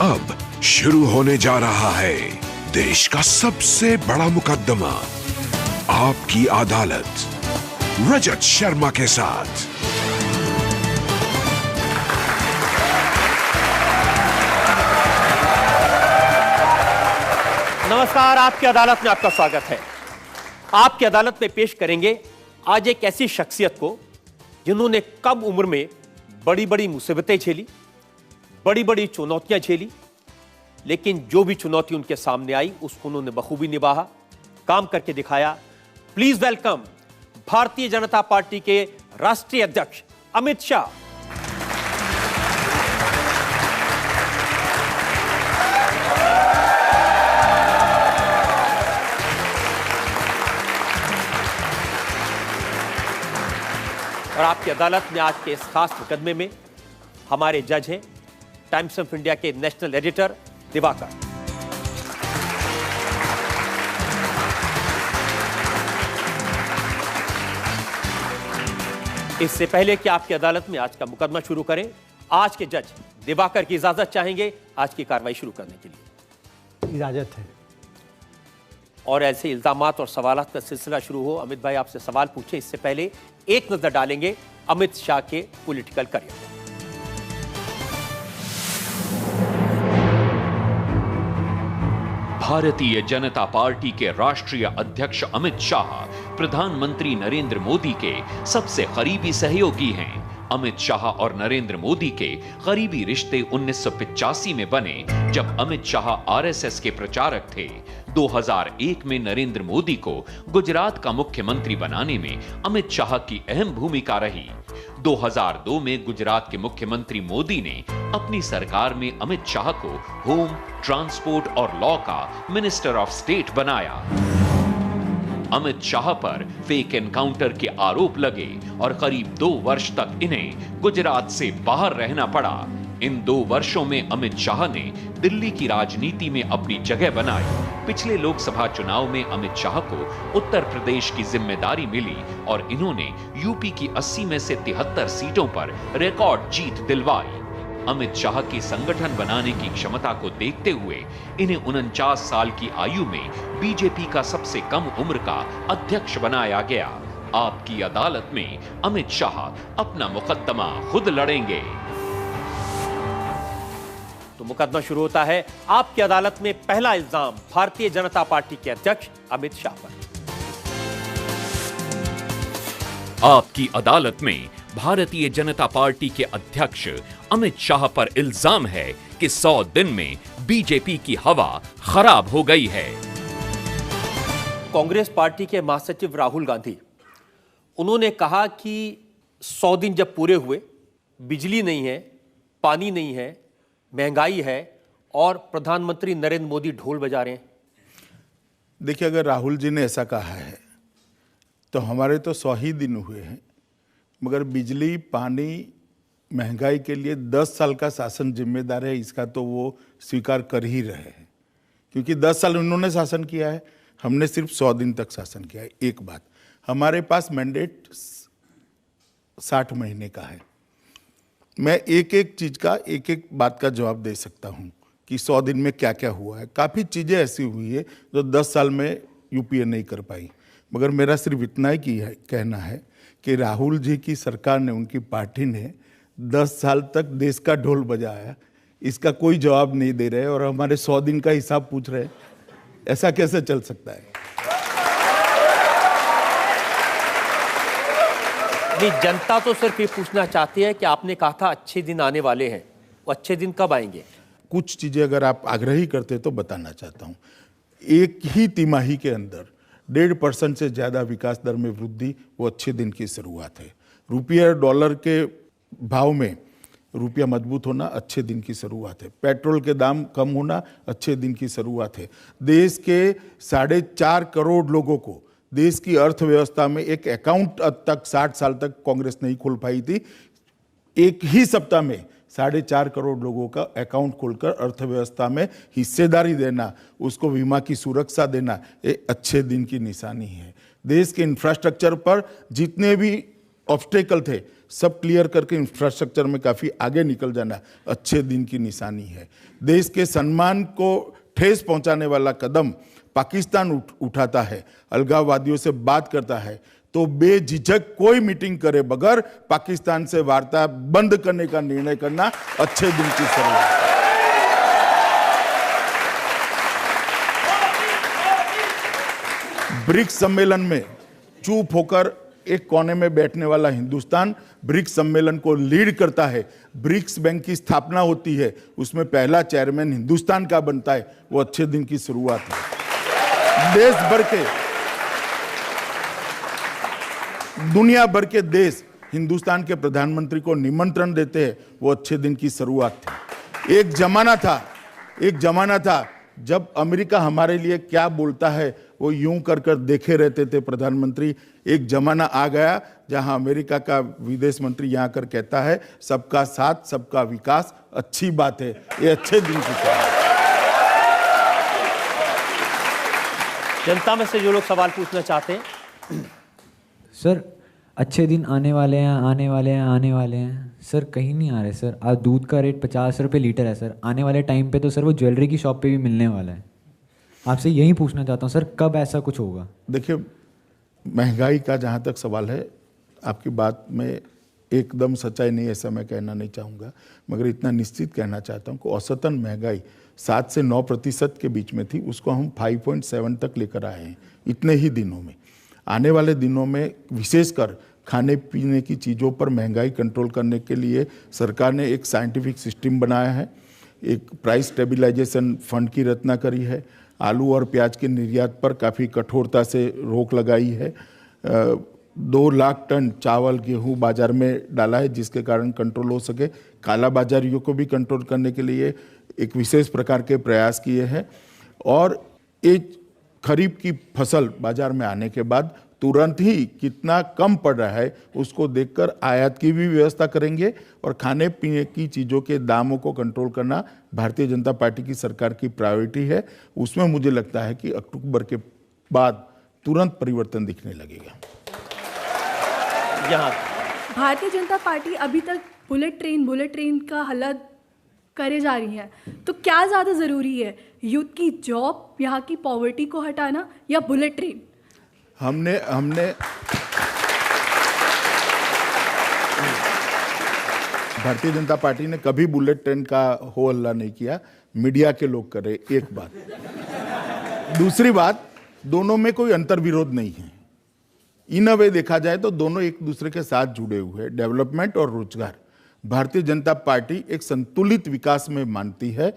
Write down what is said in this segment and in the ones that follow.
अब शुरू होने जा रहा है देश का सबसे बड़ा मुकदमा, आपकी अदालत, रजत शर्मा के साथ। नमस्कार, आपकी अदालत में आपका स्वागत है। आपकी अदालत में पेश करेंगे आज एक ऐसी शख्सियत को जिन्होंने कम उम्र में बड़ी बड़ी मुसीबतें झेली, बड़ी बड़ी चुनौतियां झेली, लेकिन जो भी चुनौती उनके सामने आई उसको उन्होंने बखूबी निभाया, काम करके दिखाया। Please welcome Bharatiya Janata party के राष्ट्रीय अध्यक्ष अमित शाह। और आपकी अदालत में आज के इस खास मुकदमे में हमारे जज हैं टाइम्स ऑफ इंडिया के नेशनल एडिटर दिवाकर। इससे पहले कि आपकी अदालत में आज का मुकदमा शुरू करें, आज के जज दिवाकर की इजाजत चाहेंगे आज की कार्रवाई शुरू करने के लिए। इजाजत है। और ऐसे इल्जामात और सवालात का सिलसिला शुरू हो, अमित भाई आपसे सवाल पूछे इससे पहले एक नजर डालेंगे अमित शाह के पॉलिटिकल करियर पर। भारतीय जनता पार्टी के राष्ट्रीय अध्यक्ष अमित शाह प्रधानमंत्री नरेंद्र मोदी के सबसे करीबी सहयोगी हैं। अमित शाह और नरेंद्र मोदी के करीबी रिश्ते 1985 में बने, जब अमित शाह आरएसएस के प्रचारक थे। 2001 में नरेंद्र मोदी को गुजरात का मुख्यमंत्री बनाने में अमित शाह की अहम भूमिका रही। 2002 में गुजरात के मुख्यमंत्री मोदी ने अपनी सरकार में अमित शाह को होम, ट्रांसपोर्ट और लॉ का मिनिस्टर ऑफ स्टेट बनाया। अमित शाह पर फेक एनकाउंटर के आरोप लगे और करीब 2 वर्ष तक इन्हें गुजरात से बाहर रहना पड़ा। इन 2 वर्षों में अमित शाह ने दिल्ली की राजनीति में अपनी जगह बनाई। पिछले लोकसभा चुनाव में अमित शाह को उत्तर प्रदेश की जिम्मेदारी मिली और इन्होंने यूपी की 80 में से 73 सीटों पर रिकॉर्ड जीत दिलवाई। अमित शाह की संगठन बनाने की क्षमता को देखते हुए इन्हें 49 साल की आयु में बीजेपी का सबसे कम उम्र का अध्यक्ष बनाया गया। आपकी अदालत में अमित शाह अपना मुकदमा खुद लड़ेंगे। तो मुकदमा शुरू होता है। आपकी अदालत में पहला इल्जाम भारतीय जनता पार्टी के अध्यक्ष अमित शाह पर। आपकी अदालत में भारतीय जनता पार्टी के अध्यक्ष अमित शाह पर इल्जाम है कि 100 दिन में बीजेपी की हवा खराब हो गई है। कांग्रेस पार्टी के महासचिव राहुल गांधी, उन्होंने कहा कि 100 दिन जब पूरे हुए, बिजली नहीं है, पानी नहीं है, महंगाई है और प्रधानमंत्री नरेंद्र मोदी ढोल बजा रहे हैं। देखिए, अगर राहुल जी ने ऐसा कहा है तो हमारे तो 100 ही दिन हुए हैं, मगर बिजली, पानी, महंगाई के लिए 10 साल का शासन जिम्मेदार है, इसका तो वो स्वीकार कर ही रहे हैं। क्योंकि 10 साल उन्होंने शासन किया है, हमने सिर्फ 100 दिन तक शासन किया है। एक बात, हमारे पास मैंडेट 60 महीने का है। मैं एक एक चीज का, एक एक बात का जवाब दे सकता हूं कि 100 दिन में क्या क्या हुआ है। काफ़ी चीज़ें ऐसी हुई है जो 10 साल में यूपीए नहीं कर पाई, मगर मेरा सिर्फ इतना ही कहना है कि राहुल जी की सरकार ने, उनकी पार्टी ने 10 साल तक देश का ढोल बजाया, इसका कोई जवाब नहीं दे रहे और हमारे 100 दिन का हिसाब पूछ रहे हैं। ऐसा कैसे चल सकता है? नहीं, जनता तो सिर्फ ये पूछना चाहती है कि आपने कहा था अच्छे दिन आने वाले हैं, वो अच्छे दिन कब आएंगे? कुछ चीज़ें अगर आप आग्रही करते तो बताना चाहता हूँ। एक ही तिमाही के अंदर 1.5% से ज़्यादा विकास दर में वृद्धि, वो अच्छे दिन की शुरुआत है। रुपया डॉलर के भाव में रुपया मजबूत होना अच्छे दिन की शुरुआत है। पेट्रोल के दाम कम होना अच्छे दिन की शुरुआत है। देश के 4.5 करोड़ लोगों को देश की अर्थव्यवस्था में एक अकाउंट अब तक 60 साल तक कांग्रेस नहीं खोल पाई थी। एक ही सप्ताह में 4.5 करोड़ लोगों का अकाउंट खोलकर अर्थव्यवस्था में हिस्सेदारी देना, उसको बीमा की सुरक्षा देना, ये अच्छे दिन की निशानी है। देश के इंफ्रास्ट्रक्चर पर जितने भी ऑब्स्टेकल थे सब क्लियर करके इंफ्रास्ट्रक्चर में काफ़ी आगे निकल जाना अच्छे दिन की निशानी है। देश के सम्मान को ठेस पहुंचाने वाला कदम पाकिस्तान उठाता है, अलगाववादियों से बात करता है, तो बेझिझक कोई मीटिंग करे बगैर पाकिस्तान से वार्ता बंद करने का निर्णय करना अच्छे दिन की शुरुआत है। ब्रिक्स सम्मेलन में चुप होकर एक कोने में बैठने वाला हिंदुस्तान ब्रिक्स सम्मेलन को लीड करता है। ब्रिक्स बैंक की स्थापना होती है, उसमें पहला चेयरमैन हिंदुस्तान का बनता है, वो अच्छे दिन की शुरुआत है। देश भर के, दुनिया भर के देश हिंदुस्तान के प्रधानमंत्री को निमंत्रण देते हैं, वो अच्छे दिन की शुरुआत थी। एक जमाना था जब अमेरिका हमारे लिए क्या बोलता है वो यूं कर कर देखे रहते थे प्रधानमंत्री। एक जमाना आ गया जहां अमेरिका का विदेश मंत्री यहां कर कहता है सबका साथ सबका विकास अच्छी बात है। ये अच्छे दिन की बात है। जनता में से जो लोग सवाल पूछना चाहते हैं। सर, अच्छे दिन आने वाले हैं, आने वाले हैं, आने वाले हैं। सर कहीं नहीं आ रहे सर। आज दूध का रेट 50 रुपये लीटर है सर। आने वाले टाइम पे तो सर वो ज्वेलरी की शॉप पे भी मिलने वाला है। आपसे यही पूछना चाहता हूँ सर, कब ऐसा कुछ होगा? देखिए, महंगाई का जहाँ तक सवाल है, आपकी बात में एकदम सच्चाई नहीं, ऐसा मैं कहना नहीं चाहूँगा, मगर इतना निश्चित कहना चाहता हूँ कि औसतन महंगाई 7 से 9% के बीच में थी, उसको हम 5.7 तक लेकर आए हैं इतने ही दिनों में। आने वाले दिनों में विशेषकर खाने पीने की चीज़ों पर महंगाई कंट्रोल करने के लिए सरकार ने एक साइंटिफिक सिस्टम बनाया है, एक प्राइस स्टेबलाइजेशन फंड की रचना करी है, आलू और प्याज के निर्यात पर काफ़ी कठोरता से रोक लगाई है, 2 लाख टन चावल गेहूं बाजार में डाला है जिसके कारण कंट्रोल हो सके, काला बाजारियों को भी कंट्रोल करने के लिए एक विशेष प्रकार के प्रयास किए हैं। और एक खरीफ की फसल बाजार में आने के बाद तुरंत ही कितना कम पड़ रहा है उसको देखकर आयात की भी व्यवस्था करेंगे। और खाने पीने की चीज़ों के दामों को कंट्रोल करना भारतीय जनता पार्टी की सरकार की प्रायोरिटी है। उसमें मुझे लगता है कि अक्टूबर के बाद तुरंत परिवर्तन दिखने लगेगा। यहाँ भारतीय जनता पार्टी अभी तक बुलेट ट्रेन का हल्ला करे जा रही है, तो क्या ज़्यादा ज़रूरी है, यूथ की जॉब, यहाँ की पॉवर्टी को हटाना या बुलेट ट्रेन? हमने भारतीय जनता पार्टी ने कभी बुलेट ट्रेन का हो हल्ला नहीं किया, मीडिया के लोग करे। एक बात। दूसरी बात, दोनों में कोई अंतर विरोध नहीं है। इन अ वे देखा जाए तो दोनों एक दूसरे के साथ जुड़े हुए हैं, डेवलपमेंट और रोजगार। भारतीय जनता पार्टी एक संतुलित विकास में मानती है।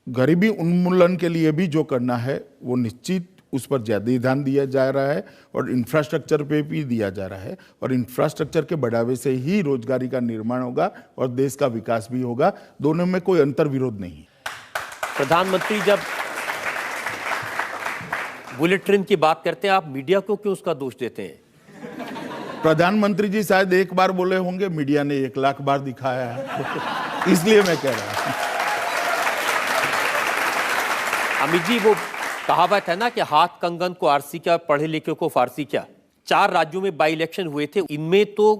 गरीबी उन्मूलन के लिए भी जो करना है वो निश्चित उस पर ज़्यादा ध्यान दिया जा रहा है और इंफ्रास्ट्रक्चर पे भी दिया जा रहा है। और इंफ्रास्ट्रक्चर के बढ़ावे से ही रोजगारी का निर्माण होगा और देश का विकास भी होगा। दोनों में कोई अंतर विरोध नहीं है। प्रधानमंत्री जब बुलेट ट्रेन की बात करते हैं, आप मीडिया को क्यों उसका दोष देते हैं? प्रधानमंत्री जी शायद एक बार बोले होंगे, मीडिया ने 1 लाख बार दिखाया है, इसलिए मैं कह रहा हूं। अमित जी, वो कहावत है ना कि हाथ कंगन को आरसी क्या, पढ़े लिखे को फारसी क्या। 4 राज्यों में बाई इलेक्शन हुए थे, इनमें तो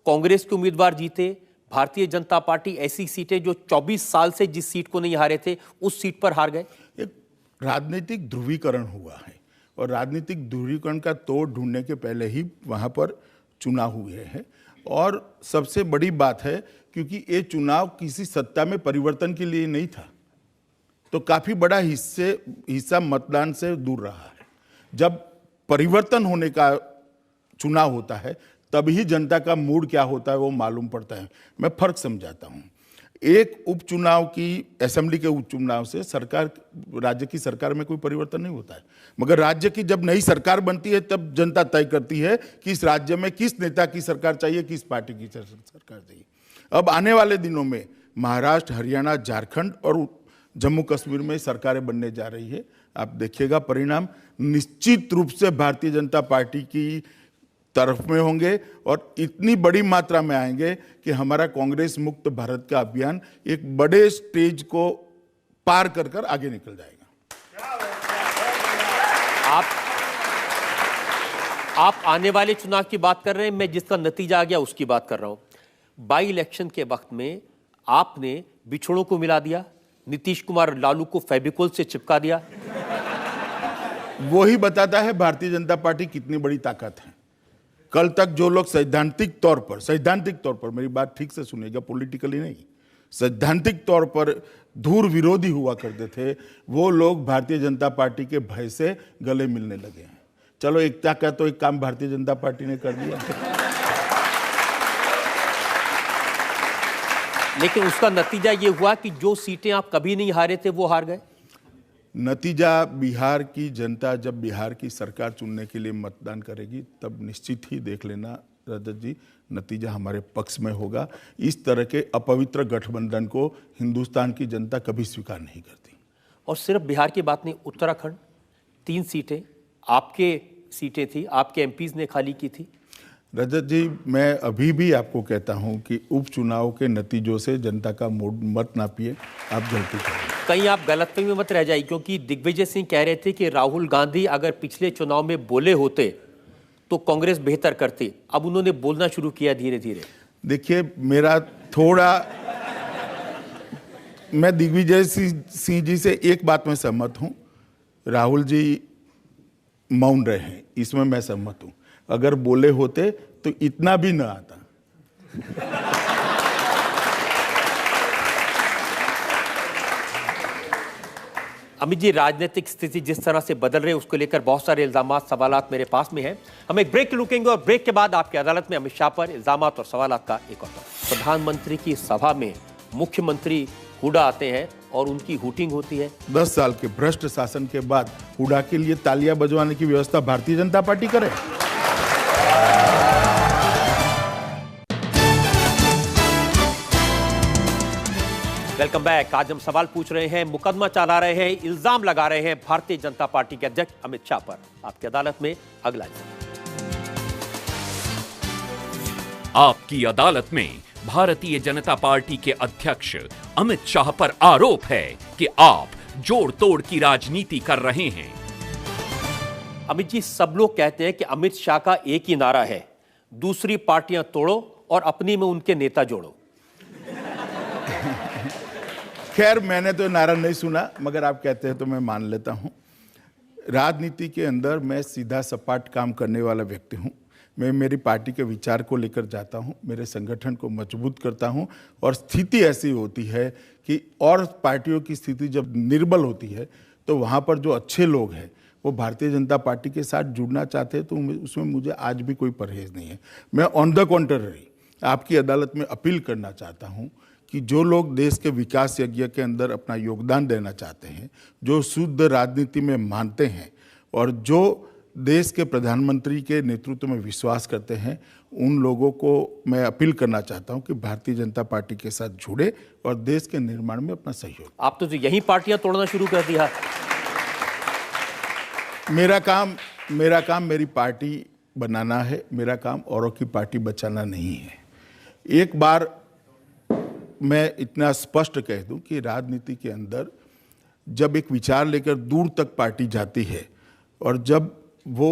कांग्रेस के उम्मीदवार जीते। भारतीय जनता पार्टी ऐसी सीटें जो 24 साल से जिस सीट को नहीं हारे थे उस सीट पर हार गए। एक राजनीतिक ध्रुवीकरण हुआ है और राजनीतिक ध्रुवीकरण का तोड़ ढूंढने के पहले ही वहां पर चुनाव हुए हैं। और सबसे बड़ी बात है, क्योंकि ये चुनाव किसी सत्ता में परिवर्तन के लिए नहीं था, तो काफी बड़ा हिस्सा मतदान से दूर रहा है। जब परिवर्तन होने का चुनाव होता है तभी जनता का मूड क्या होता है वो मालूम पड़ता है। मैं फर्क समझाता हूँ। एक उपचुनाव की, असेंबली के उपचुनाव से सरकार, राज्य की सरकार में कोई परिवर्तन नहीं होता है, मगर राज्य की जब नई सरकार बनती है तब जनता तय करती है कि इस राज्य में किस नेता की सरकार चाहिए, किस पार्टी की सरकार चाहिए। अब आने वाले दिनों में महाराष्ट्र, हरियाणा, झारखंड और जम्मू कश्मीर में सरकारें बनने जा रही है। आप देखिएगा परिणाम निश्चित रूप से भारतीय जनता पार्टी की तरफ में होंगे और इतनी बड़ी मात्रा में आएंगे कि हमारा कांग्रेस मुक्त भारत का अभियान एक बड़े स्टेज को पार कर कर आगे निकल जाएगा। आप आने वाले चुनाव की बात कर रहे हैं, मैं जिसका नतीजा आ गया उसकी बात कर रहा हूं। बाई इलेक्शन के वक्त में आपने बिछड़ों को मिला दिया, नीतीश कुमार लालू को फेविकोल से चिपका दिया। वो ही बताता है भारतीय जनता पार्टी कितनी बड़ी ताकत है। कल तक जो लोग सैद्धांतिक तौर पर मेरी बात ठीक से सुनिएगा, पॉलिटिकली नहीं, सैद्धांतिक तौर पर धूर विरोधी हुआ करते थे, वो लोग भारतीय जनता पार्टी के भय से गले मिलने लगे हैं। चलो एकता का तो एक काम भारतीय जनता पार्टी ने कर दिया, लेकिन उसका नतीजा ये हुआ कि जो सीटें आप कभी नहीं हारे थे वो हार गए। नतीजा बिहार की जनता जब बिहार की सरकार चुनने के लिए मतदान करेगी तब निश्चित ही देख लेना रजत जी, नतीजा हमारे पक्ष में होगा। इस तरह के अपवित्र गठबंधन को हिंदुस्तान की जनता कभी स्वीकार नहीं करती। और सिर्फ बिहार की बात नहीं, उत्तराखंड 3 सीटें आपके सीटें थी, आपके एमपीज ने खाली की थी। रजत जी, मैं अभी भी आपको कहता हूं कि उपचुनाव के नतीजों से जनता का मूड मत नापिए, आप गलती करें। कहीं आप गलतफहमी में मत रह जाइए, क्योंकि दिग्विजय सिंह कह रहे थे कि राहुल गांधी अगर पिछले चुनाव में बोले होते तो कांग्रेस बेहतर करती। अब उन्होंने बोलना शुरू किया धीरे धीरे। देखिए, मैं दिग्विजय सिंह जी से एक बात में सहमत हूं, राहुल जी मौन रहे हैं, इसमें मैं सहमत हूं। अगर बोले होते तो इतना भी न आता। अमित जी, राजनीतिक स्थिति जिस तरह से बदल रही है उसको लेकर बहुत सारे इल्जामात, सवालात मेरे पास में हैं। हम एक ब्रेक रुकेंगे और ब्रेक के बाद आपकी अदालत में अमित शाह पर इल्जामात और सवालात का एक और प्रधानमंत्री की सभा में मुख्यमंत्री हुडा आते हैं और उनकी हुटिंग होती है। 10 साल के भ्रष्ट शासन के बाद हुडा के लिए तालियां बजवाने की व्यवस्था भारतीय जनता पार्टी करे। Welcome back. आज हम सवाल पूछ रहे हैं, मुकदमा चला रहे हैं, इल्जाम लगा रहे हैं भारतीय जनता पार्टी के अध्यक्ष अमित शाह पर। आपकी अदालत में अगला आपकी अदालत में भारतीय जनता पार्टी के अध्यक्ष अमित शाह पर आरोप है कि आप जोड़ तोड़ की राजनीति कर रहे हैं। अमित जी, सब लोग कहते हैं कि अमित शाह का एक ही नारा है, दूसरी पार्टियां तोड़ो और अपनी में उनके नेता जोड़ो। खैर, मैंने तो नारा नहीं सुना, मगर आप कहते हैं तो मैं मान लेता हूं। राजनीति के अंदर मैं सीधा सपाट काम करने वाला व्यक्ति हूं। मैं मेरी पार्टी के विचार को लेकर जाता हूं, मेरे संगठन को मजबूत करता हूं, और स्थिति ऐसी होती है कि और पार्टियों की स्थिति जब निर्बल होती है तो वहां पर जो अच्छे लोग हैं वो भारतीय जनता पार्टी के साथ जुड़ना चाहते हैं, तो उसमें मुझे आज भी कोई परहेज नहीं है। मैं ऑन द कॉन्ट्ररी आपकी अदालत में अपील करना चाहता हूं कि जो लोग देश के विकास यज्ञ के अंदर अपना योगदान देना चाहते हैं, जो शुद्ध राजनीति में मानते हैं और जो देश के प्रधानमंत्री के नेतृत्व में विश्वास करते हैं, उन लोगों को मैं अपील करना चाहता हूं कि भारतीय जनता पार्टी के साथ जुड़े और देश के निर्माण में अपना सहयोग। आप तो यही पार्टियां तोड़ना शुरू कर दिया। मेरा काम मेरी पार्टी बनाना है, मेरा काम औरों की पार्टी बचाना नहीं है। एक बार मैं इतना स्पष्ट कह दूं कि राजनीति के अंदर जब एक विचार लेकर दूर तक पार्टी जाती है और जब वो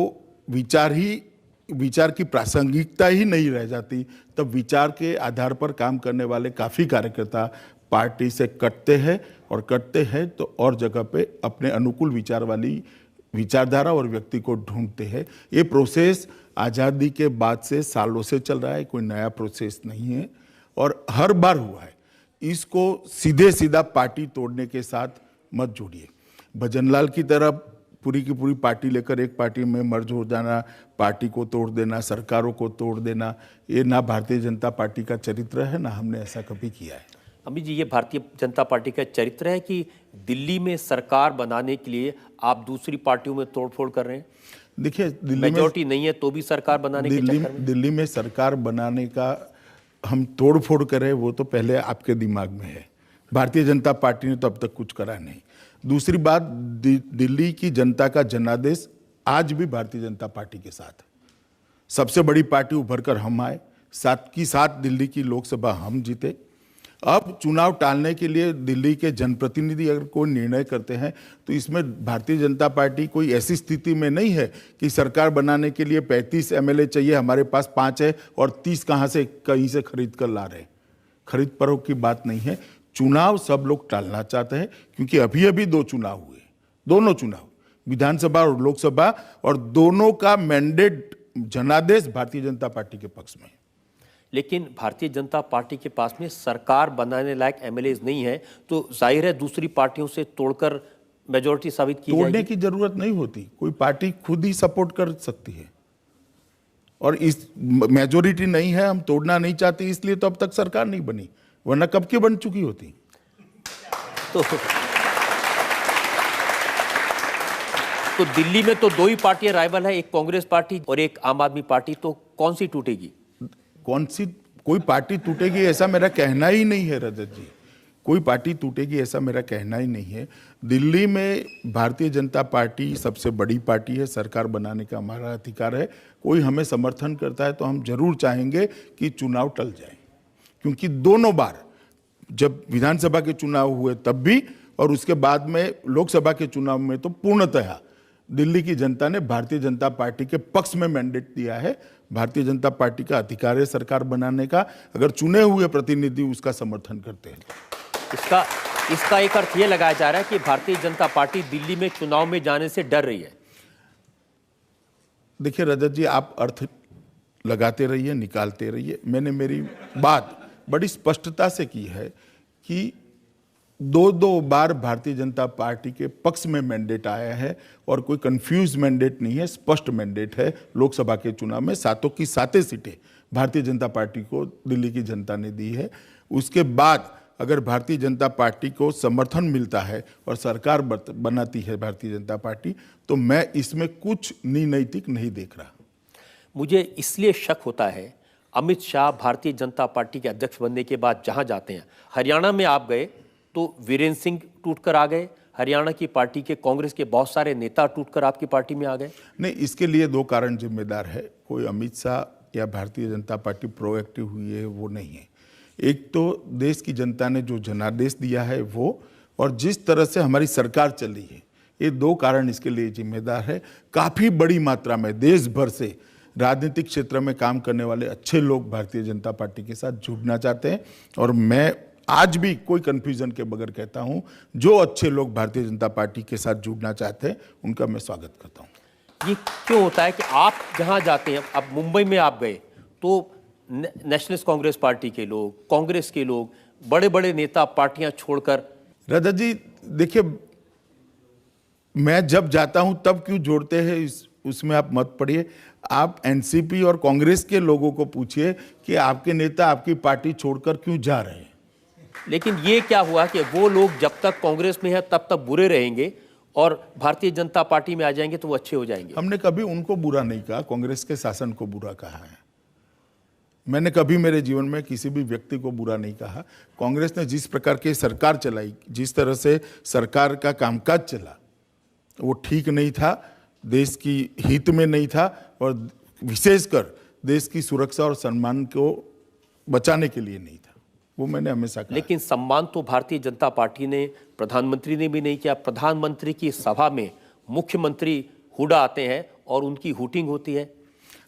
विचार की प्रासंगिकता ही नहीं रह जाती, तब विचार के आधार पर काम करने वाले काफ़ी कार्यकर्ता पार्टी से कटते हैं तो और जगह पे अपने अनुकूल विचार वाली विचारधारा और व्यक्ति को ढूंढते हैं। ये प्रोसेस आज़ादी के बाद से सालों से चल रहा है, कोई नया प्रोसेस नहीं है और हर बार हुआ है। इसको सीधा पार्टी तोड़ने के साथ मत जोड़िए। भजनलाल की तरह पूरी की पूरी पार्टी लेकर एक पार्टी में मर्ज हो जाना, पार्टी को तोड़ देना, सरकारों को तोड़ देना, ये ना भारतीय जनता पार्टी का चरित्र है, ना हमने ऐसा कभी किया है। अमित जी, ये भारतीय जनता पार्टी का चरित्र है कि दिल्ली में सरकार बनाने के लिए आप दूसरी पार्टियों में तोड़फोड़ कर रहे हैं? देखिए, दिल्ली मेजॉरिटी नहीं है तो भी सरकार बनाने के चक्कर में दिल्ली में सरकार बनाने का हम तोड़फोड़ करें वो तो पहले आपके दिमाग में है। भारतीय जनता पार्टी ने तो अब तक कुछ करा नहीं। दूसरी बात, दिल्ली की जनता का जनादेश आज भी भारतीय जनता पार्टी के साथ है। सबसे बड़ी पार्टी उभर कर हम आए, साथ की साथ दिल्ली की लोकसभा हम जीते अब चुनाव टालने के लिए दिल्ली के जनप्रतिनिधि अगर कोई निर्णय करते हैं तो इसमें भारतीय जनता पार्टी कोई ऐसी स्थिति में नहीं है कि सरकार बनाने के लिए 35 एमएलए चाहिए, हमारे पास 5 है और 30 कहीं से खरीद कर ला रहे। खरीद फरोख्त की बात नहीं है। चुनाव सब लोग टालना चाहते हैं क्योंकि अभी अभी 2 चुनाव हुए, दोनों चुनाव विधानसभा और लोकसभा, और दोनों का मैंडेट जनादेश भारतीय जनता पार्टी के पक्ष में। लेकिन भारतीय जनता पार्टी के पास में सरकार बनाने लायक एमएलए नहीं है, तो जाहिर है दूसरी पार्टियों से तोड़कर मेजोरिटी साबित की जाएगी। तोड़ने की जरूरत नहीं होती, कोई पार्टी खुद ही सपोर्ट कर सकती है। और इस मेजोरिटी नहीं है, हम तोड़ना नहीं चाहते, इसलिए तो अब तक सरकार नहीं बनी, वरना कब की बन चुकी होती। तो दिल्ली में तो 2 ही पार्टियां राइवल है, एक कांग्रेस पार्टी और एक आम आदमी पार्टी, तो कौन सी टूटेगी? कोई पार्टी टूटेगी ऐसा मेरा कहना ही नहीं है रजत जी, कोई पार्टी टूटेगी ऐसा मेरा कहना ही नहीं है। दिल्ली में भारतीय जनता पार्टी सबसे बड़ी पार्टी है, सरकार बनाने का हमारा अधिकार है। कोई हमें समर्थन करता है तो हम जरूर चाहेंगे कि चुनाव टल जाए, क्योंकि दोनों बार जब विधानसभा के चुनाव हुए तब भी और उसके बाद में लोकसभा के चुनाव में तो पूर्णतः दिल्ली की जनता ने भारतीय जनता पार्टी के पक्ष में मैंडेट दिया है। भारतीय जनता पार्टी का अधिकार है सरकार बनाने का, अगर चुने हुए प्रतिनिधि उसका समर्थन करते हैं। इसका एक अर्थ यह लगाया जा रहा है कि भारतीय जनता पार्टी दिल्ली में चुनाव में जाने से डर रही है। देखिए रजत जी, आप अर्थ लगाते रहिए, निकालते रहिए। मैंने मेरी बात बड़ी स्पष्टता से की है कि 2 बार भारतीय जनता पार्टी के पक्ष में मैंडेट आया है और कोई कंफ्यूज मैंडेट नहीं है, स्पष्ट मैंडेट है। लोकसभा के चुनाव में 7 की 7 सीटें भारतीय जनता पार्टी को दिल्ली की जनता ने दी है। उसके बाद अगर भारतीय जनता पार्टी को समर्थन मिलता है और सरकार बनाती है भारतीय जनता पार्टी, तो मैं इसमें कुछ नीनैतिक नहीं देख रहा। मुझे इसलिए शक होता है, अमित शाह भारतीय जनता पार्टी के अध्यक्ष बनने के बाद जहां जाते हैं, हरियाणा में आप गए तो वीरेंद्र सिंह टूटकर आ गए, हरियाणा की पार्टी के कांग्रेस के बहुत सारे नेता टूटकर आपकी पार्टी में आ गए। नहीं, इसके लिए 2 कारण जिम्मेदार है। कोई अमित शाह या भारतीय जनता पार्टी प्रोएक्टिव हुई है वो नहीं है। एक तो देश की जनता ने जो जनादेश दिया है वो, और जिस तरह से हमारी सरकार चल रही है, ये 2 कारण इसके लिए जिम्मेदार है। काफ़ी बड़ी मात्रा में देश भर से राजनीतिक क्षेत्र में काम करने वाले अच्छे लोग भारतीय जनता पार्टी के साथ जुड़ना चाहते हैं, और मैं आज भी कोई कंफ्यूजन के बगैर कहता हूं, जो अच्छे लोग भारतीय जनता पार्टी के साथ जुड़ना चाहते हैं उनका मैं स्वागत करता हूं। ये क्यों होता है कि आप जहां जाते हैं, अब मुंबई में आप गए तो नेशनलिस्ट कांग्रेस पार्टी के लोग, कांग्रेस के लोग, बड़े बड़े नेता पार्टियां छोड़कर। रजत जी देखिए, मैं जब जाता हूं तब क्यों जोड़ते हैं उसमें आप मत पड़िए। आप एनसीपी और कांग्रेस के लोगों को पूछिए कि आपके नेता आपकी पार्टी छोड़कर क्यों जा रहे हैं। लेकिन ये क्या हुआ कि वो लोग जब तक कांग्रेस में है तब तक बुरे रहेंगे और भारतीय जनता पार्टी में आ जाएंगे तो वो अच्छे हो जाएंगे। हमने कभी उनको बुरा नहीं कहा, कांग्रेस के शासन को बुरा कहा है। मैंने कभी मेरे जीवन में किसी भी व्यक्ति को बुरा नहीं कहा। कांग्रेस ने जिस प्रकार की सरकार चलाई, जिस तरह से सरकार का कामकाज चला, वो ठीक नहीं था, देश की हित में नहीं था, और विशेषकर देश की सुरक्षा और सम्मान को बचाने के लिए नहीं था। वो मैंने हमेशा कहा। लेकिन सम्मान तो भारतीय जनता पार्टी ने, प्रधानमंत्री ने भी नहीं किया। प्रधानमंत्री की सभा में मुख्यमंत्री हुडा आते हैं और उनकी हुटिंग होती है।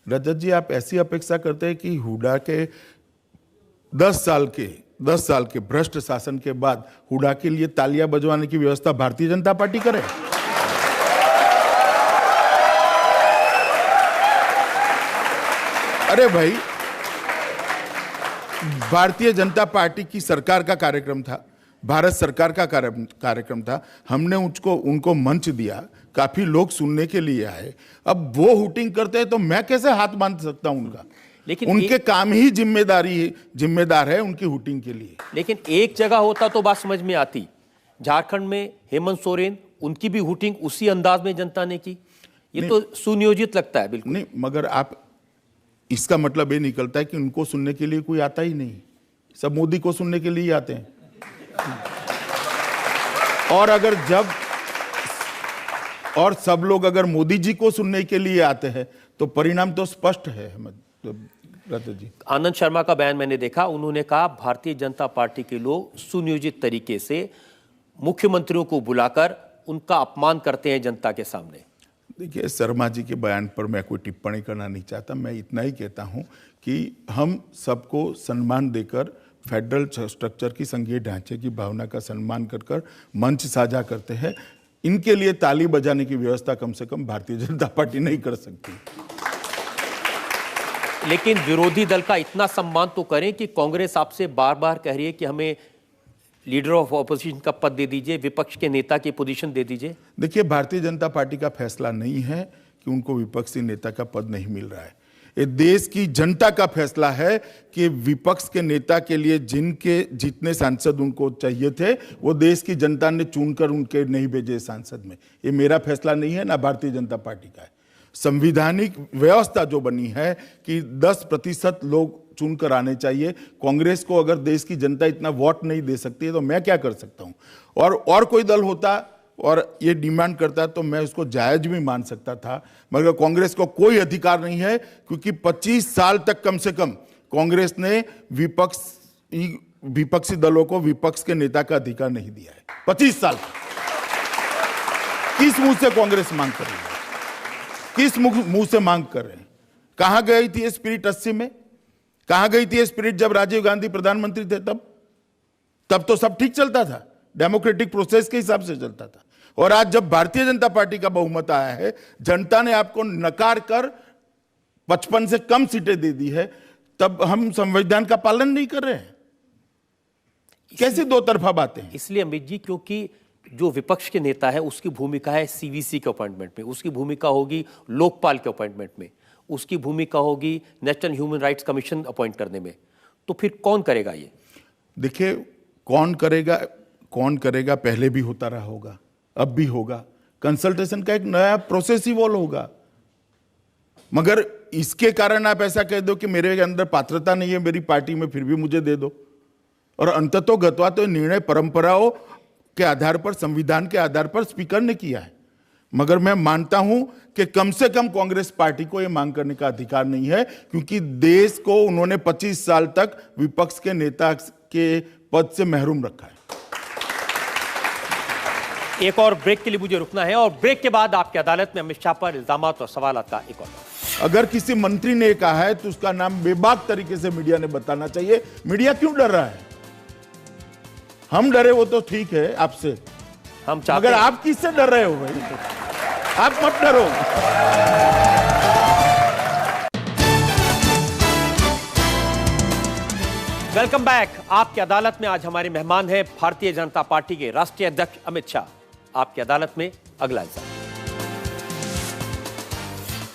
रजत जी, आप ऐसी अपेक्षा करते हैं कि हुडा के 10 साल के भ्रष्ट शासन के बाद हुडा के लिए तालियां बजवाने की व्यवस्था भारतीय जनता पार्टी करे? अरे भाई, भारतीय जनता पार्टी की सरकार का कार्यक्रम था, भारत सरकार का कार्यक्रम था, हमने उनको मंच दिया, काफी लोग सुनने के लिए आए। अब वो हुटिंग करते हैं तो मैं कैसे हाथ बांध सकता हूं उनका? लेकिन उनके काम ही जिम्मेदार है उनकी हुटिंग के लिए। लेकिन एक जगह होता तो बात समझ में आती। झारखंड में हेमंत सोरेन, उनकी भी हुटिंग उसी अंदाज में जनता ने की। ये तो सुनियोजित लगता है। बिल्कुल नहीं, मगर आप इसका मतलब ये निकलता है कि उनको सुनने के लिए कोई आता ही नहीं, सब मोदी को सुनने के लिए ही आते हैं। और सब लोग अगर मोदी जी को सुनने के लिए आते हैं तो परिणाम तो स्पष्ट है। रजत जी, आनंद शर्मा का बयान मैंने देखा, उन्होंने कहा भारतीय जनता पार्टी के लोग सुनियोजित तरीके से मुख्यमंत्रियों को बुलाकर उनका अपमान करते हैं जनता के सामने। देखिए, शर्मा जी के बयान पर मैं कोई टिप्पणी करना नहीं चाहता। मैं इतना ही कहता हूं कि हम सबको सम्मान देकर फेडरल स्ट्रक्चर की संघीय ढांचे की भावना का सम्मान कर कर मंच साझा करते हैं। इनके लिए ताली बजाने की व्यवस्था कम से कम भारतीय जनता पार्टी नहीं कर सकती। लेकिन विरोधी दल का इतना सम्मान तो करें कि कांग्रेस आपसे बार बार कह रही है कि हमें लीडर ऑफ ऑपोजिशन का पद दे दीजिए, विपक्ष के नेता की पोजीशन दे दीजिए। देखिए, भारतीय जनता पार्टी का फैसला नहीं है कि उनको विपक्षी नेता का पद नहीं मिल रहा है। ये देश की जनता का फैसला है कि विपक्ष के नेता के लिए जितने सांसद उनको चाहिए थे वो देश की जनता ने चुनकर उनके नहीं भेजे सांसद में। ये मेरा फैसला नहीं है, ना भारतीय जनता पार्टी का है। संविधानिक व्यवस्था जो बनी है कि 10% लोग चुनकर आने चाहिए। कांग्रेस को अगर देश की जनता इतना वोट नहीं दे सकती है तो मैं क्या कर सकता हूं? और कोई दल होता और ये डिमांड करता तो मैं उसको जायज भी मान सकता था, मगर कांग्रेस को कोई अधिकार नहीं है, क्योंकि 25 साल तक कम से कम कांग्रेस ने विपक्षी दलों को विपक्ष के नेता का अधिकार नहीं दिया है। 25 साल किस मुंह से कांग्रेस मांग कर रही है? किस मुंह से मांग कर रहे हैं? कहां गई थी ये स्पिरिट 80 में? कहां गई थी ये स्पिरिट जब राजीव गांधी प्रधानमंत्री थे? तब तो सब ठीक चलता था, डेमोक्रेटिक प्रोसेस के हिसाब से चलता था। और आज जब भारतीय जनता पार्टी का बहुमत आया है, जनता ने आपको नकार कर 55 से कम सीटें दे दी है, तब हम संविधान का पालन नहीं कर रहे हैं। कैसी दो तरफा बातें हैं? इसलिए अमित जी, क्योंकि जो विपक्ष के नेता है उसकी भूमिका है सीवीसी के अपॉइंटमेंट में, उसकी भूमिका होगी लोकपाल के अपॉइंटमेंट में, उसकी भूमिका होगी national human rights commission appoint करने में। तो फिर कौन करेगा ये? देखिए, कौन करेगा पहले भी होता रहा होगा, अब भी होगा। कंसल्टेशन का एक नया प्रोसेस इवॉल्व होगा। मगर इसके कारण आप ऐसा कह दो कि मेरे अंदर पात्रता नहीं है मेरी पार्टी में, फिर भी मुझे दे दो। और अंततोगत्वा तो निर्णय परंपराओं के आधार पर, संविधान के आधार पर स्पीकर ने किया है। मगर मैं मानता हूं कि कम से कम कांग्रेस पार्टी को यह मांग करने का अधिकार नहीं है, क्योंकि देश को उन्होंने 25 साल तक विपक्ष के नेता के पद से महरूम रखा है। एक और ब्रेक के लिए मुझे रुकना है, और ब्रेक के बाद आपकी अदालत में अमित शाह पर इल्जाम और सवाल का एक और। अगर किसी मंत्री ने कहा है तो उसका नाम बेबाक तरीके से मीडिया ने बताना चाहिए। मीडिया क्यों डर रहा है? हम डरे वो तो ठीक है आपसे, हम चाहते मगर आप किससे डर रहे हो भाई? आप मत डरो। Welcome back. आपकी अदालत में आज हमारे मेहमान हैं भारतीय जनता पार्टी के राष्ट्रीय अध्यक्ष अमित शाह। आपकी अदालत में अगला इल्जाम।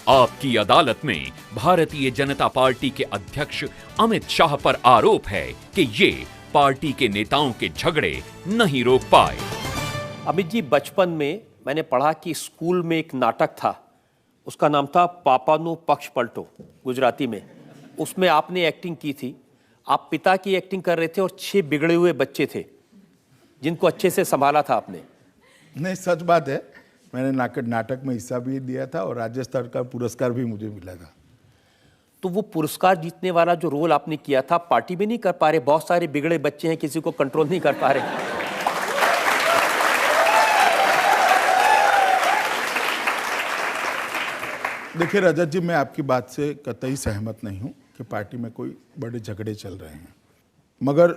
आपकी अदालत में भारतीय जनता पार्टी के अध्यक्ष अमित शाह पर आरोप है कि ये पार्टी के नेताओं के झगड़े नहीं रोक पाए। अमित जी, बचपन में मैंने पढ़ा कि स्कूल में एक नाटक था, उसका नाम था पापानो पक्ष पलटो, गुजराती में। उसमें आपने एक्टिंग की थी। आप पिता की एक्टिंग कर रहे थे और 6 बिगड़े हुए बच्चे थे जिनको अच्छे से संभाला था आपने। नहीं, सच बात है। मैंने नाटक में हिस्सा भी दिया था और राज्य स्तर का पुरस्कार भी मुझे मिला था। तो वो पुरस्कार जीतने वाला जो रोल आपने किया था, पार्टी में नहीं कर पा रहे, बहुत सारे बिगड़े बच्चे हैं, किसी को कंट्रोल नहीं कर पा रहे। देखिए रजत जी, मैं आपकी बात से कतई सहमत नहीं हूं कि पार्टी में कोई बड़े झगड़े चल रहे हैं। मगर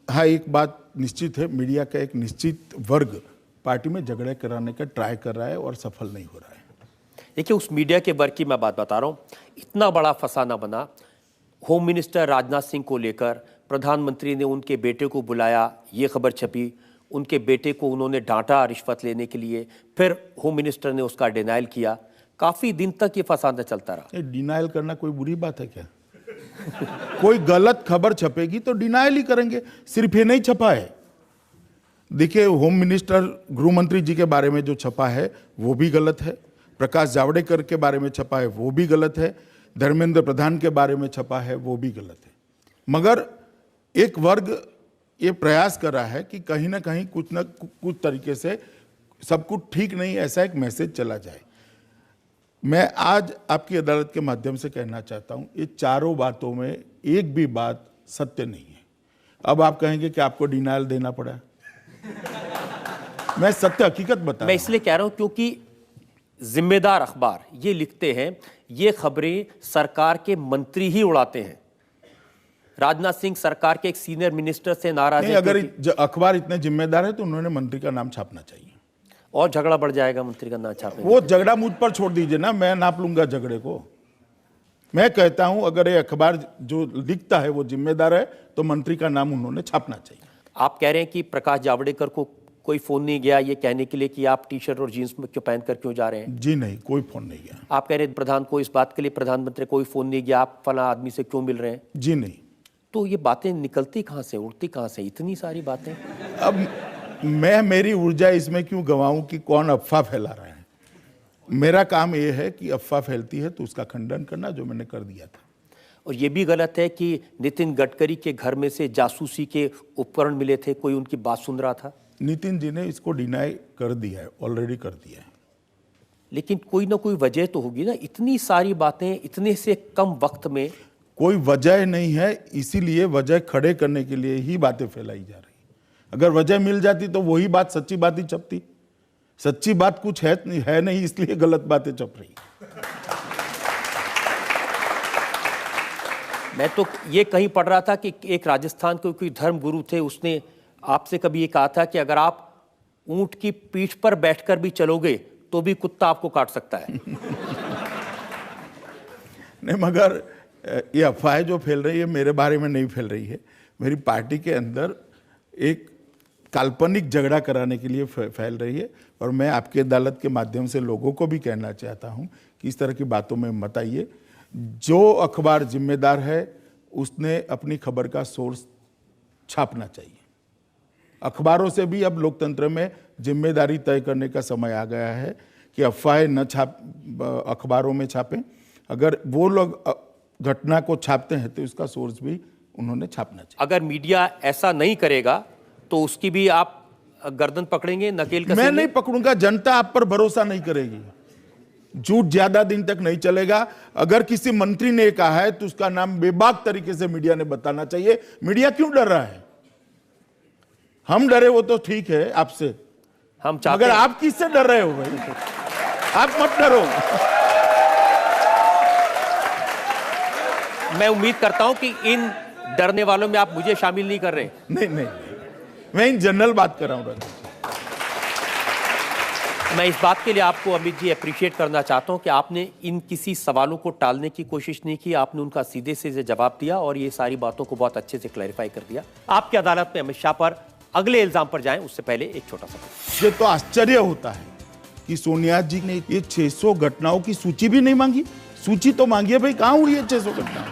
हाँ, एक बात निश्चित है, मीडिया का एक निश्चित वर्ग पार्टी में झगड़े कराने का ट्राई कर रहा है और सफल नहीं हो रहा है। देखिए, उस मीडिया के वर्ग की मैं बात बता रहा हूँ। इतना बड़ा फसाना बना, होम मिनिस्टर राजनाथ सिंह को लेकर प्रधानमंत्री ने उनके बेटे को बुलाया, ये खबर छपी, उनके बेटे को उन्होंने डांटा रिश्वत लेने के लिए, फिर होम मिनिस्टर ने उसका डिनाइल किया। काफी दिन तक ये फसाना चलता रहा। डिनाइल करना कोई बुरी बात है क्या? कोई गलत खबर छपेगी तो डिनाइल ही करेंगे। सिर्फ ये नहीं छपा है। देखिए, होम मिनिस्टर, गृह मंत्री जी के बारे में जो छपा है वो भी गलत है। प्रकाश जावड़ेकर के बारे में छपा है वो भी गलत है। धर्मेंद्र प्रधान के बारे में छपा है वो भी गलत है। मगर एक वर्ग ये प्रयास कर रहा है कि कहीं ना कहीं कुछ तरीके से सब कुछ ठीक नहीं, ऐसा एक मैसेज चला जाए। मैं आज आपकी अदालत के माध्यम से कहना चाहता हूं, ये चारों बातों में एक भी बात सत्य नहीं है। अब आप कहेंगे कि आपको डिनायल देना पड़ा। मैं सत्य हकीकत बता मैं इसलिए कह रहा हूं क्योंकि जिम्मेदार अखबार ये लिखते हैं, ये खबरें सरकार के मंत्री ही उड़ाते हैं। राजनाथ सिंह सरकार के एक सीनियर मिनिस्टर से नाराज है। अगर अखबार इतने जिम्मेदार है तो उन्होंने मंत्री का नाम छापना चाहिए, और झगड़ा बढ़ जाएगा मंत्री का नाम छापने। वो झगड़ा मुझ पर छोड़ दीजिए ना, मैं नाप लूंगा झगड़े को। मैं कहता हूं अगर ये अखबार जो लिखता है वो जिम्मेदार है तो मंत्री का नाम उन्होंने छापना चाहिए। आप कह रहे हैं कि प्रकाश जावड़ेकर को कोई फोन नहीं गया ये कहने के लिए कि आप टी शर्ट और जींस में क्यों पहनकर क्यों जा रहे हैं? जी नहीं, कोई फोन नहीं गया। आप कह रहे हैं प्रधान को इस बात के लिए प्रधानमंत्री कोई फोन नहीं गया आप फला आदमी से क्यों मिल रहे हैं? जी नहीं। तो ये बातें निकलती कहां से, उड़ती कहां से, इतनी सारी बातें? अब मैं मेरी ऊर्जा इसमें क्यों गंवाऊं कि कौन अफवाह फैला रहा है। मेरा काम यह है कि अफवाह फैलती है तो उसका खंडन करना, जो मैंने कर दिया था। और ये भी गलत है कि नितिन गडकरी के घर में से जासूसी के उपकरण मिले थे, कोई उनकी बात सुन रहा था? नितिन जी ने इसको डिनाई कर दिया है, ऑलरेडी कर दिया है। लेकिन कोई ना कोई वजह तो होगी ना, इतनी सारी बातें इतने से कम वक्त में। कोई वजह नहीं है, इसीलिए वजह खड़े करने के लिए ही बातें फैलाई जा रही। अगर वजह मिल जाती तो वही बात सच्ची बात ही छपती। सच्ची बात कुछ है नहीं, इसलिए गलत बातें छप रही। मैं तो ये कहीं पढ़ रहा था कि एक राजस्थान के कोई धर्म गुरु थे, उसने आपसे कभी ये कहा था कि अगर आप ऊंट की पीठ पर बैठकर भी चलोगे तो भी कुत्ता आपको काट सकता है। नहीं, मगर ये अफवाहें जो फैल रही है मेरे बारे में नहीं फैल रही है। मेरी पार्टी के अंदर एक काल्पनिक झगड़ा कराने के लिए फैल रही है। और मैं आपकी अदालत के माध्यम से लोगों को भी कहना चाहता हूं कि इस तरह की बातों में मत आइए। जो अखबार जिम्मेदार है उसने अपनी खबर का सोर्स छापना चाहिए। अखबारों से भी अब लोकतंत्र में जिम्मेदारी तय करने का समय आ गया है कि अफवाहें न अखबारों में छापें। अगर वो लोग घटना को छापते हैं तो उसका सोर्स भी उन्होंने छापना चाहिए। अगर मीडिया ऐसा नहीं करेगा तो उसकी भी आप गर्दन पकड़ेंगे, नकेल कसेंगे? मैं नहीं पकड़ूंगा, जनता आप पर भरोसा नहीं करेगी। झूठ ज्यादा दिन तक नहीं चलेगा। अगर किसी मंत्री ने कहा है तो उसका नाम बेबाक तरीके से मीडिया ने बताना चाहिए। मीडिया क्यों डर रहा है? हम डरे वो तो ठीक है आपसे, हम चाहते मगर आप किससे डर रहे हो भाई? आप मत डरो। मैं उम्मीद करता हूं कि इन डरने वालों में आप मुझे शामिल नहीं कर रहे। नहीं, मैं इन जनरल बात कर रहा हूं। मैं इस बात के लिए आपको अमित जी अप्रिशिएट करना चाहता हूं कि आपने इन किसी सवालों को टालने की कोशिश नहीं की, आपने उनका सीधे से जवाब दिया और ये सारी बातों को बहुत अच्छे से क्लैरिफाई कर दिया। आपकी अदालत में अमित शाह पर अगले इल्जाम पर जाएं उससे पहले एक छोटा सा। ये तो आश्चर्य होता है कि सोनिया जी ने ये 600 घटनाओं की सूची भी नहीं मांगी। सूची तो मांगी है भाई, कहां हुई है 600 घटनाएं?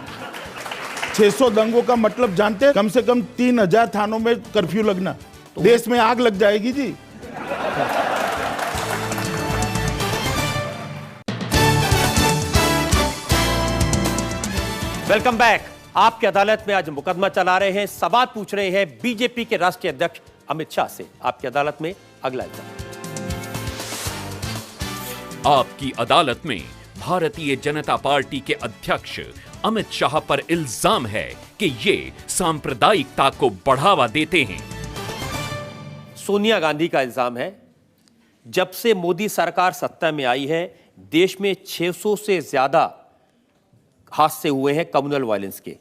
600 दंगों का मतलब जानते हैं? कम से कम 3000 थानों में कर्फ्यू लगना, तो देश में आग लग जाएगी जी। Welcome back. आपकी अदालत में आज मुकदमा चला रहे हैं, सवाल पूछ रहे हैं बीजेपी के राष्ट्रीय अध्यक्ष अमित शाह से। आपकी अदालत में अगला इल्जाम। आपकी अदालत में भारतीय जनता पार्टी के अध्यक्ष अमित शाह पर इल्जाम है कि ये सांप्रदायिकता को बढ़ावा देते हैं। सोनिया गांधी का इल्जाम है, जब से मोदी सरकार सत्ता में आई है देश में 600 से ज्यादा हादसे हुए हैं कम्युनल वायलेंस के।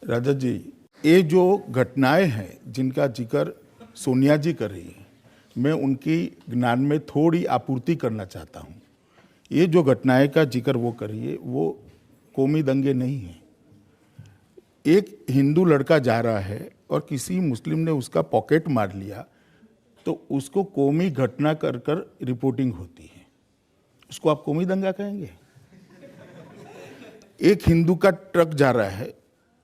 राजा जी, ये जो घटनाएं हैं जिनका जिक्र सोनिया जी कर रही है, मैं उनकी ज्ञान में थोड़ी आपूर्ति करना चाहता हूं। ये जो घटनाएं का जिक्र वो कर रही है वो कौमी दंगे नहीं है। एक हिंदू लड़का जा रहा है और किसी मुस्लिम ने उसका पॉकेट मार लिया तो उसको कौमी घटना कर कर रिपोर्टिंग होती है। उसको आप कौमी दंगा कहेंगे? एक हिंदू का ट्रक जा रहा है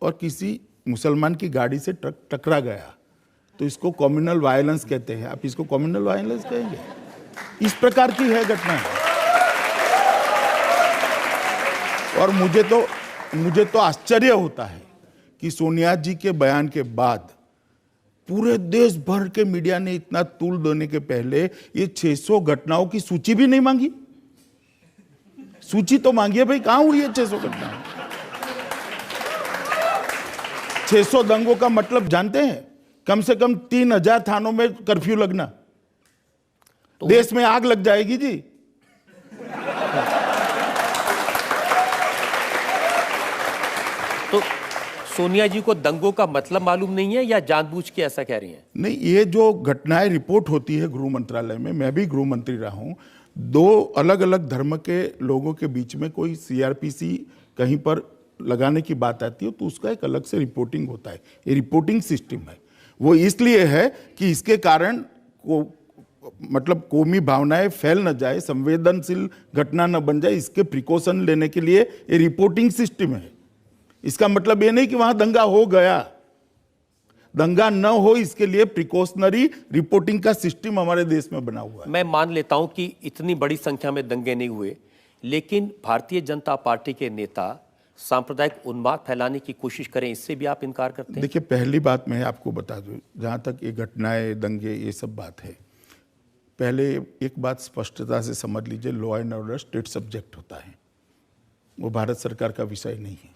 और किसी मुसलमान की गाड़ी से ट्रक टकरा गया तो इसको कम्युनल वायलेंस कहते हैं। आप इसको कम्युनल वायलेंस कहेंगे? इस प्रकार की है घटना। और मुझे तो आश्चर्य होता है कि सोनिया जी के बयान के बाद पूरे देश भर के मीडिया ने इतना तूल देने के पहले ये 600 घटनाओं की सूची भी नहीं मांगी। सूची तो मांगिए भाई, कहां हुई है 600 घटना? 600 दंगों का मतलब जानते हैं? कम से कम 3000 थानों में कर्फ्यू लगना, तो देश में आग लग जाएगी जी। तो सोनिया जी को दंगों का मतलब मालूम नहीं है या जानबूझ के ऐसा कह रही हैं? नहीं, ये जो घटनाएं रिपोर्ट होती है गृह मंत्रालय में, मैं भी गृह मंत्री रहा हूं, 2 अलग अलग धर्म के लोगों के बीच में कोई सीआरपीसी कहीं पर लगाने की बात आती है तो उसका एक अलग से रिपोर्टिंग होता है। ये रिपोर्टिंग सिस्टम है, वो इसलिए है कि इसके कारण मतलब कौमी भावनाएं फैल न जाए, संवेदनशील घटना न बन जाए, इसके प्रिकॉशन लेने के लिए ये रिपोर्टिंग सिस्टम है। इसका मतलब ये नहीं कि वहां दंगा हो गया, दंगा न हो इसके लिए प्रिकॉशनरी रिपोर्टिंग का सिस्टम हमारे देश में बना हुआ है। मैं मान लेता हूं कि इतनी बड़ी संख्या में दंगे नहीं हुए, लेकिन भारतीय जनता पार्टी के नेता सांप्रदायिक उन्माद फैलाने की कोशिश करें, इससे भी आप इनकार करते हैं? देखिए, पहली बात मैं आपको बता दूं, जहां तक ये घटनाएं, दंगे, ये सब बात है, पहले एक बात स्पष्टता से समझ लीजिए, law and order state subject होता है, वो भारत सरकार का विषय नहीं है।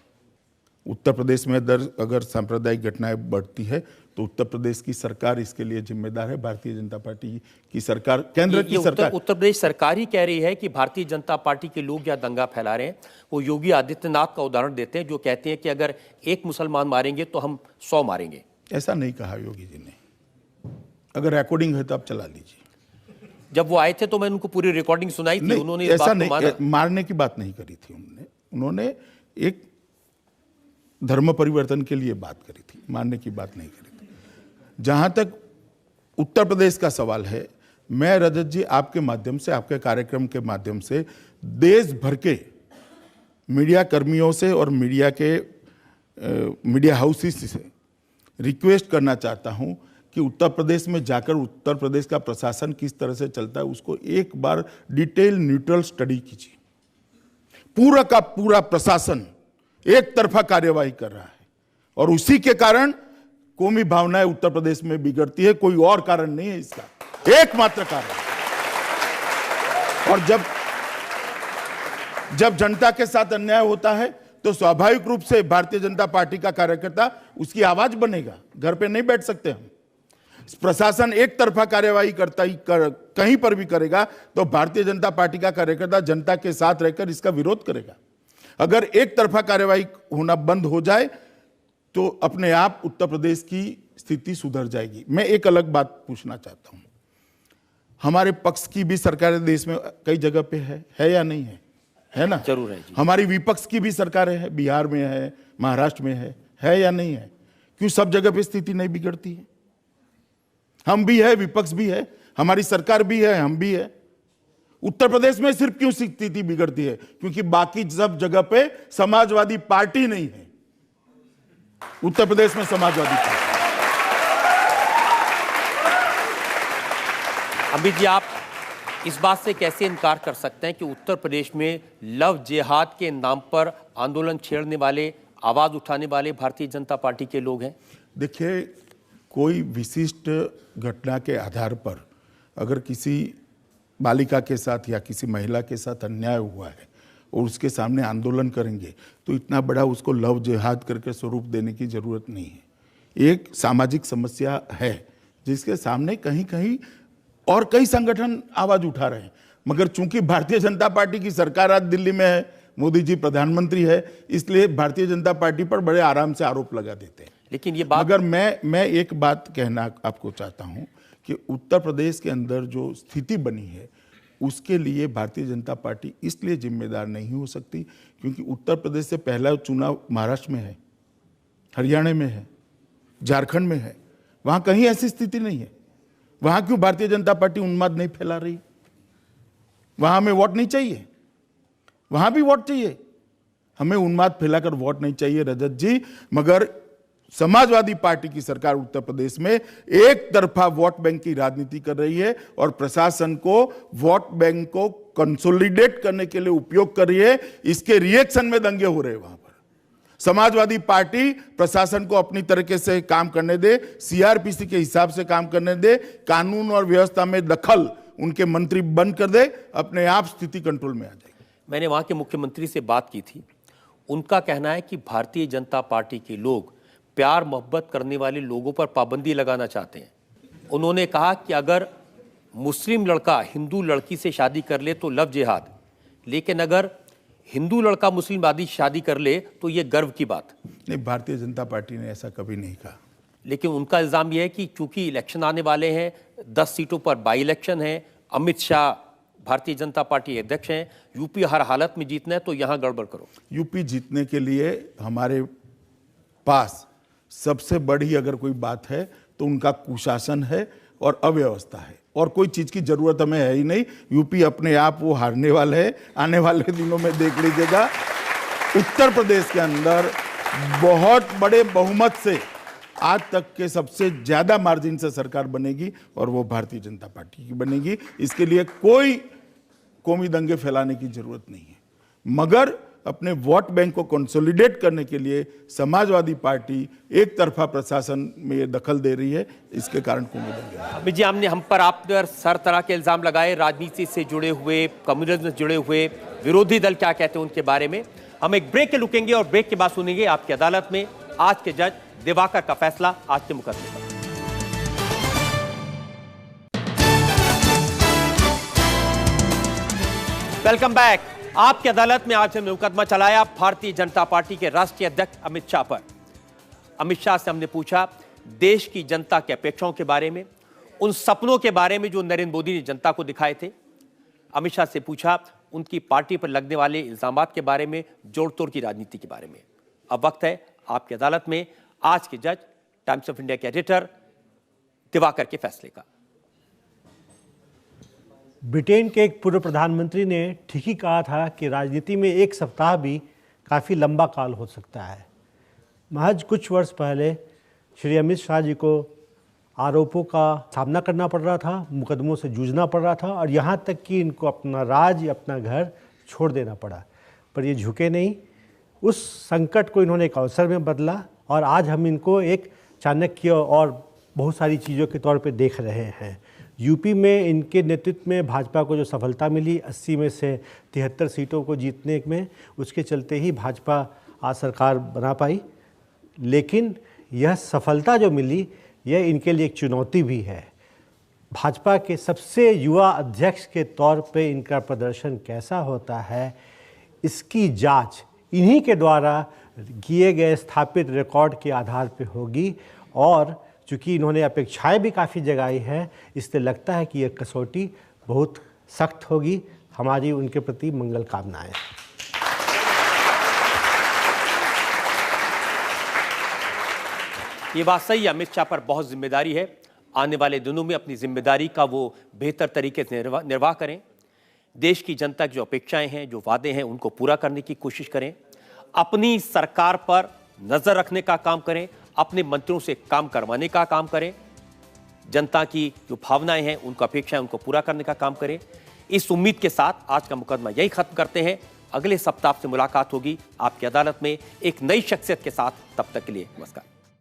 उत्तर प्रदेश में अगर सांप्रदायिक घटनाएं बढ़ती है तो उत्तर प्रदेश की सरकार इसके लिए जिम्मेदार है, भारतीय जनता पार्टी की सरकार, केंद्र की सरकार। उत्तर प्रदेश सरकार ही कह रही है कि भारतीय जनता पार्टी के लोग या दंगा फैला रहे हैं। वो योगी आदित्यनाथ का उदाहरण देते हैं, जो कहते हैं कि अगर एक मुसलमान मारेंगे तो हम 100 मारेंगे। ऐसा नहीं कहा योगी जी ने, अगर रिकॉर्डिंग है तो आप चला लीजिए। जब वो आए थे तो मैंने उनको पूरी रिकॉर्डिंग सुनाई थी, उन्होंने इस ऐसा बात नहीं, को माना। मारने की बात नहीं करी थी उन्होंने एक धर्म परिवर्तन के लिए बात करी थी, मानने की बात नहीं करी थी। जहां तक उत्तर प्रदेश का सवाल है, मैं रजत जी आपके माध्यम से, आपके कार्यक्रम के माध्यम से देश भर के मीडिया कर्मियों से और मीडिया हाउसेस से रिक्वेस्ट करना चाहता हूं कि उत्तर प्रदेश में जाकर उत्तर प्रदेश का प्रशासन किस तरह से चलता है उसको एक बार डिटेल न्यूट्रल स्टडी कीजिए। पूरा का पूरा प्रशासन एक तरफा कार्यवाही कर रहा है और उसी के कारण कौमी भावनाएं उत्तर प्रदेश में बिगड़ती है, कोई और कारण नहीं है इसका, एकमात्र कारण। और जब जनता के साथ अन्याय होता है तो स्वाभाविक रूप से भारतीय जनता पार्टी का कार्यकर्ता उसकी आवाज बनेगा, घर पे नहीं बैठ सकते हम। प्रशासन एक तरफा कार्यवाही कहीं पर भी करेगा तो भारतीय जनता पार्टी का कार्यकर्ता जनता के साथ रहकर इसका विरोध करेगा। अगर एक तरफा कार्यवाही होना बंद हो जाए तो अपने आप उत्तर प्रदेश की स्थिति सुधर जाएगी। मैं एक अलग बात पूछना चाहता हूं, हमारे पक्ष की भी सरकारें देश में कई जगह पे है या नहीं है ना? जरूर है जी। हमारी विपक्ष की भी सरकारें हैं, बिहार में है, महाराष्ट्र में है या नहीं है? क्यों सब जगह पे स्थिति नहीं बिगड़ती है? हम भी है, विपक्ष भी है, हमारी सरकार भी है, हम भी है। उत्तर प्रदेश में सिर्फ क्यों स्थिति बिगड़ती है? क्योंकि बाकी सब जगह पे समाजवादी पार्टी नहीं है, उत्तर प्रदेश में समाजवादी पार्टी। अमित जी, आप इस बात से कैसे इनकार कर सकते हैं कि उत्तर प्रदेश में लव जिहाद के नाम पर आंदोलन छेड़ने वाले, आवाज उठाने वाले भारतीय जनता पार्टी के लोग हैं? देखिए, कोई विशिष्ट घटना के आधार पर अगर किसी बालिका के साथ या किसी महिला के साथ अन्याय हुआ है और उसके सामने आंदोलन करेंगे तो इतना बड़ा उसको लव जिहाद करके स्वरूप देने की जरूरत नहीं है। एक सामाजिक समस्या है जिसके सामने कहीं कहीं और कई संगठन आवाज उठा रहे हैं, मगर चूंकि भारतीय जनता पार्टी की सरकार आज दिल्ली में है, मोदी जी प्रधानमंत्री है, इसलिए भारतीय जनता पार्टी पर बड़े आराम से आरोप लगा देते हैं। लेकिन ये बात, मगर मैं एक बात कहना आपको चाहता हूं कि उत्तर प्रदेश के अंदर जो स्थिति बनी है उसके लिए भारतीय जनता पार्टी इसलिए जिम्मेदार नहीं हो सकती क्योंकि उत्तर प्रदेश से पहला चुनाव महाराष्ट्र में है, हरियाणा में है, झारखंड में है, वहां कहीं ऐसी स्थिति नहीं है। वहां क्यों भारतीय जनता पार्टी उन्माद नहीं फैला रही? वहां हमें वोट नहीं चाहिए, वहां भी वोट चाहिए, हमें उन्माद फैलाकर वोट नहीं चाहिए रजत जी। मगर समाजवादी पार्टी की सरकार उत्तर प्रदेश में एक तरफा वोट बैंक की राजनीति कर रही है और प्रशासन को वोट बैंक को कंसोलिडेट करने के लिए उपयोग कर रही है। इसके रिएक्शन में दंगे हो रहे हैं वहां पर। समाजवादी पार्टी प्रशासन को अपनी तरीके से काम करने दे, सीआरपीसी के हिसाब से काम करने दे, कानून और व्यवस्था में दखल उनके मंत्री बंद कर दे, अपने आप स्थिति कंट्रोल में आ जाएगी। मैंने वहाँ के मुख्यमंत्री से बात की थी। उनका कहना है कि भारतीय जनता पार्टी के लोग प्यार मोहब्बत करने वाले लोगों पर पाबंदी लगाना चाहते हैं। उन्होंने कहा कि अगर मुस्लिम लड़का हिंदू लड़की से शादी कर ले तो लव जिहाद, लेकिन अगर हिंदू लड़का मुस्लिम आदमी शादी कर ले तो ये गर्व की बात। नहीं, भारतीय जनता पार्टी ने ऐसा कभी नहीं कहा। लेकिन उनका इल्ज़ाम यह है कि चूंकि इलेक्शन आने वाले हैं, 10 सीटों पर बाई इलेक्शन है, अमित शाह भारतीय जनता पार्टी अध्यक्ष हैं, यूपी हर हालत में जीतना है तो यहाँ गड़बड़ करो। यूपी जीतने के लिए हमारे पास सबसे बड़ी अगर कोई बात है तो उनका कुशासन है और अव्यवस्था है, और कोई चीज की जरूरत हमें है ही नहीं। यूपी अपने आप वो हारने वाला है। आने वाले दिनों में देख लीजिएगा, उत्तर प्रदेश के अंदर बहुत बड़े बहुमत से आज तक के सबसे ज्यादा मार्जिन से सरकार बनेगी और वो भारतीय जनता पार्टी की बनेगी। इसके लिए कोई कौमी दंगे फैलाने की जरूरत नहीं है, मगर अपने वोट बैंक को कंसोलिडेट करने के लिए समाजवादी पार्टी एक तरफा प्रशासन में दखल दे रही है, इसके कारण कौमी दंगे। अमित जी, हम पर आप पर हर तरह के इल्जाम लगाए, राजनीति से जुड़े हुए, कम्युनिज्म से जुड़े हुए, विरोधी दल क्या कहते हैं उनके बारे में। हम एक ब्रेक के रुकेंगे और ब्रेक के बाद सुनेंगे आपकी अदालत में आज के जज दिवाकर का फैसला आज के मुकदमे पर। Welcome back. आपकी अदालत में आज हमने मुकदमा चलाया भारतीय जनता पार्टी के राष्ट्रीय अध्यक्ष अमित शाह पर। अमित शाह से हमने पूछा देश की जनता की अपेक्षाओं के बारे में, उन सपनों के बारे में जो नरेंद्र मोदी ने जनता को दिखाए थे। अमित शाह से पूछा उनकी पार्टी पर लगने वाले इल्जामात के बारे में, जोड़ तोड़ की राजनीति के बारे में। अब वक्त है आपकी अदालत में आज के जज टाइम्स ऑफ इंडिया के एडिटर दिवाकर के फैसले का। ब्रिटेन के एक पूर्व प्रधानमंत्री ने ठीक ही कहा था कि राजनीति में एक सप्ताह भी काफ़ी लंबा काल हो सकता है। महज कुछ वर्ष पहले श्री अमित शाह जी को आरोपों का सामना करना पड़ रहा था, मुकदमों से जूझना पड़ रहा था और यहाँ तक कि इनको अपना राज्य, अपना घर छोड़ देना पड़ा, पर ये झुके नहीं। उस संकट को इन्होंने एक अवसर में बदला और आज हम इनको एक चाणक्य और बहुत सारी चीज़ों के तौर पे देख रहे हैं। यूपी में इनके नेतृत्व में भाजपा को जो सफलता मिली 80 में से 73 सीटों को जीतने में, उसके चलते ही भाजपा आज सरकार बना पाई। लेकिन यह सफलता जो मिली यह इनके लिए एक चुनौती भी है। भाजपा के सबसे युवा अध्यक्ष के तौर पे इनका प्रदर्शन कैसा होता है, इसकी जांच इन्हीं के द्वारा किए गए स्थापित रिकॉर्ड के आधार पे होगी। और चूँकि इन्होंने अपेक्षाएं भी काफ़ी जगाई हैं, इससे लगता है कि यह कसौटी बहुत सख्त होगी। हमारी उनके प्रति मंगल कामनाएं। ये बात सही है, अमित शाह पर बहुत जिम्मेदारी है। आने वाले दिनों में अपनी जिम्मेदारी का वो बेहतर तरीके से निर्वाह करें। देश की जनता की जो अपेक्षाएं हैं, जो वादे हैं, उनको पूरा करने की कोशिश करें। अपनी सरकार पर नजर रखने का काम करें, अपने मंत्रियों से काम करवाने का काम करें, जनता की जो भावनाएं हैं, उनको अपेक्षाएं, उनको पूरा करने का काम करें। इस उम्मीद के साथ आज का मुकदमा यही खत्म करते हैं। अगले सप्ताह से मुलाकात होगी आपकी अदालत में एक नई शख्सियत के साथ। तब तक के लिए नमस्कार।